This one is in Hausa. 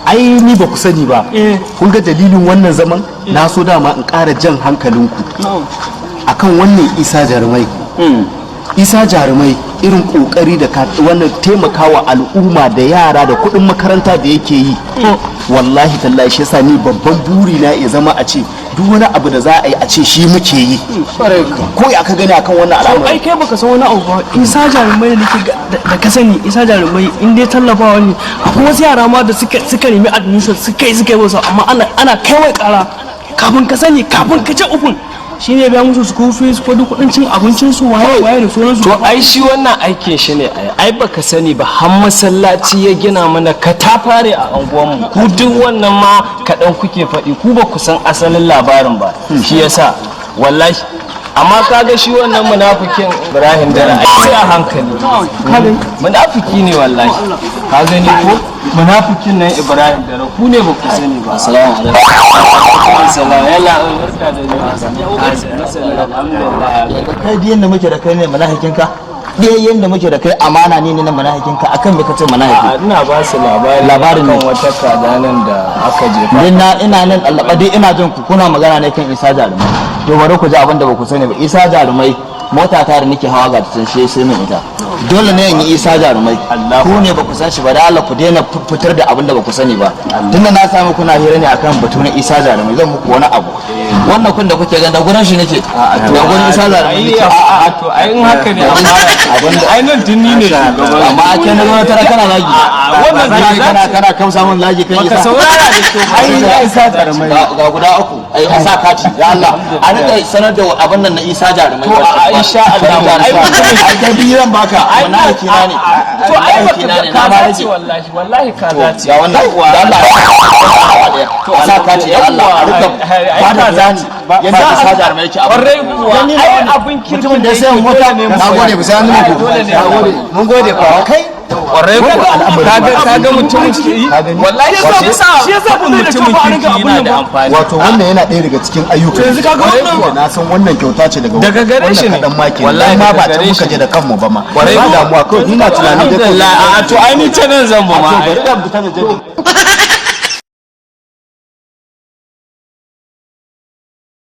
ai ni ba ku sani ba kun ga dalilin wannan zaman na so dama in ƙara jan hankalinku akan wannan Isa Jarumai Isa Jarumai irin kokari da wannan taimakawa al'umma da yara da kuɗin makaranta da yake yi wallahi tallahi shi yasa ni babban buri na ya zama a ce duk wani abu da za a yi a ce shi muke yi ko ya ka gani akan wannan al'amari ai kai baka san wani abu ba Isa Jarumai da nake da ka sani Isa Jarumai in dai tallafawa ne akwai wasu yara ma da suka nemi admission suka yi wasu amma ana kaiwai kara kafin ka sani kafin ka ce ufun shi ne biya musu school fees ko duk kudin cin abincin su waye da sauransu. To ai shi wannan aikin shi ne ai baka sani ba har masallaci ya gina mana katafare a anguwanmu ku duk wannan ma kaɗan kuke faɗi ku ba ku san asalin labarin ba shi yasa wallahi amma kaga shi wannan munafikin Ibrahim Dara ai sai a hankali munafiki ne wallahi ka gani ko munafikin nan Ibrahim Dara ku ne ba ku sani ba assalamu alaikum assalamu alaikum kai biyan da muke da kai ne munafikin ka biyan da muke da kai amana ne na munafikin ka akan me kace munafiki ina ba su labarin kan wata kaza nan da aka jefa ina nan allabadi ina jin ku kuna magana ne kan Isa Jarumai to bari ku ji abin da ba ku sani ba Isa Jarumai mota ta da nake hawa ga tun sai min ita dole ne in yi Isa Jarumai ku ne ba ku san shi ba da Allah ku daina fitar da abin da ba ku sani ba tunda na samu kuna hira ne akan batu na Isa Jarumai zan muku wani abu wannan kun da kuke ga da gurin shi nake da gurin Isa Jarumai nake a to ai in haka ne amma ai nan dinni ne amma ake na zo tara kana lagi wannan kana kausa mun lagi kan Isa saurara da to ai Isa Jarumai ga guda uku ai sa kati ya Allah a rika sanar da abin nan na Isa Jarumai to insha Allah ai da biyan baka munafiki na ne to ai baka ka dace wallahi ka dace ya wannan da Allah to sa kati ya Allah a rika ba da zani yanda Isa Jarumai yake abu kwarai kuwa ai abin mutumin da sai mota ne nagode ba sai an nuna ku nagode mun gode fa kai kwarai kuwa kaga mutumin ki wallahi shi yasa mutumin ki yana da amfani wato wannan yana ɗaya daga cikin ayyuka yanzu kaga wannan na san wannan kyauta ce daga gare shi ne wallahi ma ba ta muka je da kanmu ba ma ba damuwa kawai ina tunani da a to ai ni ce nan zan ba ma bari da mutane